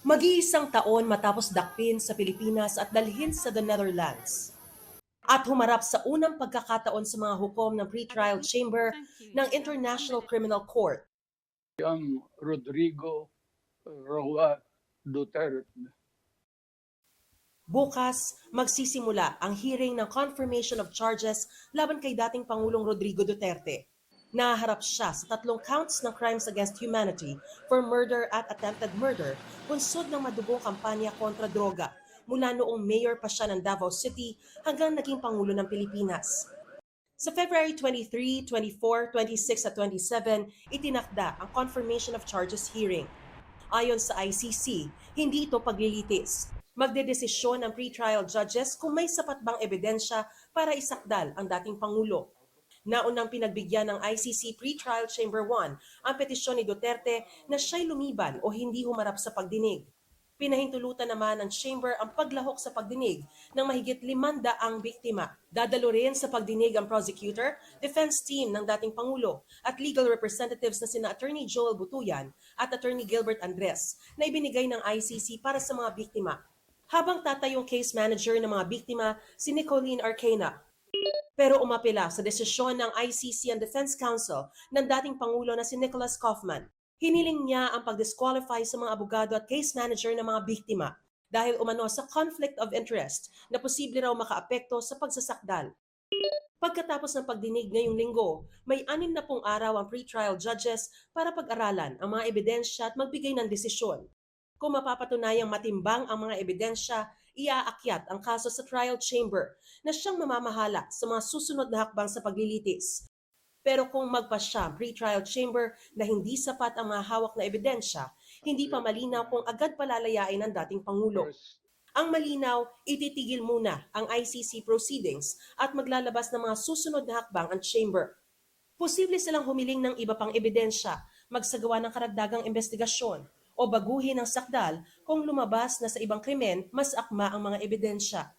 Mag-iisang taon matapos dakpin sa Pilipinas at dalhin sa the Netherlands at humarap sa unang pagkakataon sa mga hukom ng pre-trial chamber ng International Criminal Court. Ang Rodrigo Roa Duterte. Bukas, magsisimula ang hearing ng confirmation of charges laban kay dating Pangulong Rodrigo Duterte. Naharap siya sa 3 counts ng crimes against humanity for murder at attempted murder, bunsod ng madugong kampanya kontra droga mula noong mayor pa siya ng Davao City hanggang naging Pangulo ng Pilipinas. Sa February 23, 24, 26 at 27, itinakda ang confirmation of charges hearing. Ayon sa ICC, hindi ito paglilitis. Magdedesisyon ang pre-trial judges kung may sapat bang ebidensya para isakdal ang dating Pangulo. Naunang pinagbigyan ng ICC Pre-Trial Chamber 1 ang petisyon ni Duterte na siya'y lumiban o hindi humarap sa pagdinig. Pinahintulutan naman ng Chamber ang paglahok sa pagdinig ng mahigit 500 biktima. Dadalo rin sa pagdinig ang prosecutor, defense team ng dating Pangulo at legal representatives na sina Attorney Joel Butuyan at Attorney Gilbert Andres na ibinigay ng ICC para sa mga biktima. Habang tatayong case manager ng mga biktima si Nicolene Arcana. Pero umapela sa desisyon ng ICC and Defense Counsel ng dating Pangulo na si Nicholas Kaufman. Hiniling niya ang pag-disqualify sa mga abogado at case manager ng mga biktima dahil umano sa conflict of interest na posible raw makaapekto sa pagsasakdal. Pagkatapos ng pagdinig ngayong linggo, may 60 araw ang pre-trial judges para pag-aralan ang mga ebidensya at magbigay ng desisyon. Kung mapapatunayang matimbang ang mga ebidensya, iaakyat ang kaso sa trial chamber na siyang mamamahala sa mga susunod na hakbang sa paglilitis. Pero kung magpasya ang pre-trial chamber na hindi sapat ang mga hawak na ebidensya, hindi pa malinaw kung agad palalayain ang dating Pangulo. Ang malinaw, ititigil muna ang ICC proceedings at maglalabas ng mga susunod na hakbang ang chamber. Posible silang humiling ng iba pang ebidensya, magsagawa ng karagdagang investigasyon, o baguhin ang sakdal kung lumabas na sa ibang krimen mas akma ang mga ebidensya.